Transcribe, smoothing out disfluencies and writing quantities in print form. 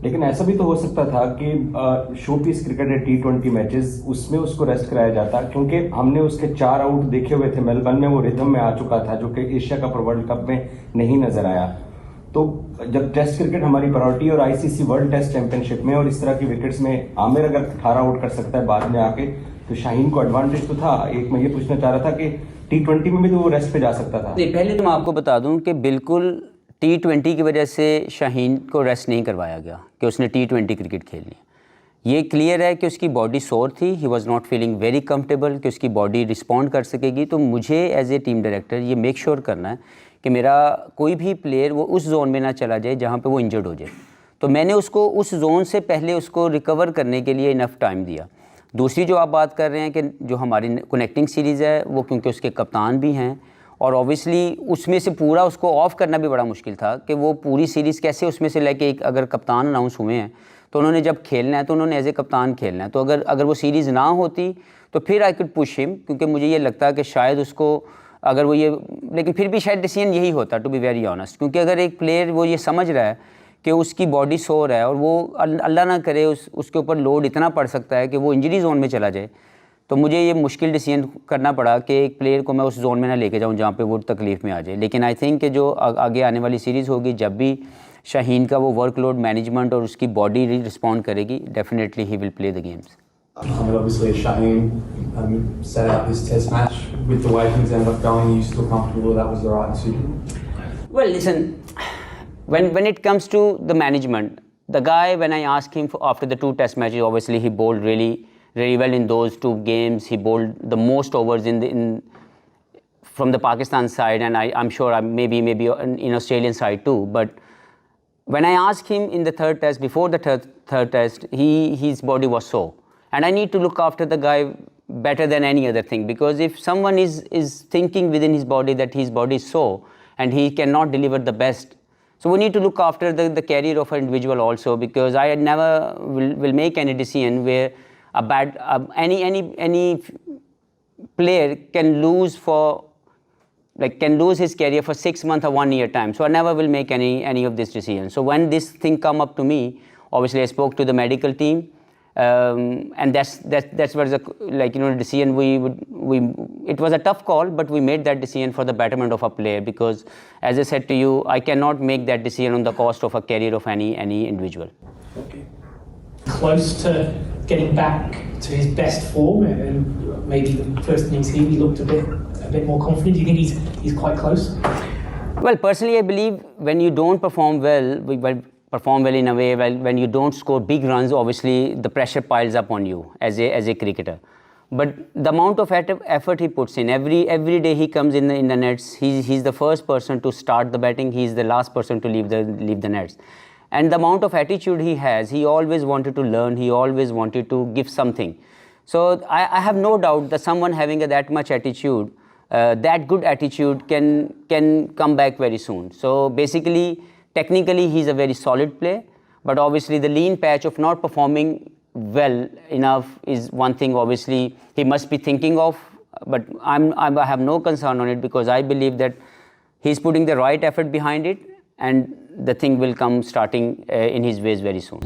लेकिन ऐसा भी तो हो सकता था कि शो पीस क्रिकेट है T20 मैचेस, उसमें उसको रेस्ट कराया जाता, क्योंकि हमने उसके 4 आउट देखे हुए थे मेलबर्न में, वो रिदम में आ चुका था जो कि एशिया कप और वर्ल्ड कप में नहीं नजर आया। तो जब टेस्ट क्रिकेट हमारी प्रायोरिटी और आईसीसी वर्ल्ड टेस्ट चैंपियनशिप में और इस तरह की विकेट्स में आमिर अगर 18 आउट कर सकता है बाद में आके, तो शाहीन को एडवांटेज तो था। एक मैं ये पूछना चाह रहा था कि T20 में भी तो वो रेस्ट पे जा सकता था। नहीं, पहले तो मैं आपको बता दूं कि बिल्कुल T20 की वजह से शाहीन को रेस्ट नहीं करवाया गया कि उसने T20 क्रिकेट खेलनी। ये क्लियर है कि उसकी बॉडी सोर थी, he was not feeling very comfortable कि उसकी बॉडी रिस्पॉन्ड कर सकेगी। तो मुझे एज ए टीम डायरेक्टर ये मेक श्योर करना है कि मेरा कोई भी प्लेयर वो उस जोन में ना चला जाए जहाँ पे वो इंजर्ड हो जाए। तो मैंने उसको उस जोन से पहले उसको रिकवर करने के लिए इनफ टाइम दिया। दूसरी जो आप बात कर रहे हैं कि जो हमारी कनेक्टिंग सीरीज़ है वो, क्योंकि उसके कप्तान भी हैं और ऑब्वियसली उसमें से पूरा उसको ऑफ करना भी बड़ा मुश्किल था कि वो पूरी सीरीज़ कैसे उसमें से लेके एक, अगर कप्तान अनाउंस हुए हैं तो उन्होंने जब खेलना है तो उन्होंने एज ए कप्तान खेलना है। तो अगर वो सीरीज़ ना होती तो फिर आई कुड पुश हिम, क्योंकि मुझे ये लगता है कि शायद उसको अगर वो ये, लेकिन फिर भी शायद डिसीजन यही होता, टू बी वेरी ऑनेस्ट। क्योंकि अगर एक प्लेयर वो ये समझ रहा है कि उसकी बॉडी सोर है और वो अल्लाह ना करे उसके ऊपर लोड इतना पड़ सकता है कि वो इंजरी जोन में चला जाए, तो मुझे ये मुश्किल डिसीजन करना पड़ा कि एक प्लेयर को मैं उस जोन में ना लेके जाऊं जहां पे वो तकलीफ़ में आ जाए। लेकिन आई थिंक कि जो आगे आने वाली सीरीज़ होगी, जब भी शाहीन का वो वर्कलोड मैनेजमेंट और उसकी बॉडी रिस्पॉन्ड करेगी, definitely he will play the games. Obviously, Shaheen set out this test match with the way things ended up going. Are you still comfortable that was the right decision? Well, listen, when it comes to the management, the guy, when I asked him after the 2 test matches, obviously he bowled really well in those 2 games. He bowled the most overs from the Pakistan side, and I'm sure maybe in Australian side too. But when I asked him in the 3rd test, before the third test, his body was sore. And I need to look after the guy better than any other thing, because if someone is thinking within his body that his body is sore and he cannot deliver the best, so we need to look after the career of an individual also, because I never will make any decision where any player can lose his career for 6 months or 1 year time. So I never will make any of this decision. So when this thing come up to me, obviously I spoke to the medical team. And that's was the decision it was a tough call, but we made that decision for the betterment of a player, because as I said to you, I cannot make that decision on the cost of a career of any individual. Okay. Close to getting back to his best form, and maybe the first innings here he looked a bit more confident. Do you think he's quite close? Well, personally I believe when you don't perform well in a way, when you don't score big runs, obviously the pressure piles up on you as a cricketer. But the amount of effort he puts in, every day he comes in the nets, he's the first person to start the batting, he's the last person to leave the nets. And the amount of attitude he has, he always wanted to learn, he always wanted to give something. So I have no doubt that someone having that much attitude, that good attitude can come back very soon. So basically, technically he's a very solid player, but obviously the lean patch of not performing well enough is one thing obviously he must be thinking of, but I have no concern on it, because I believe that he's putting the right effort behind it and the thing will come starting in his ways very soon.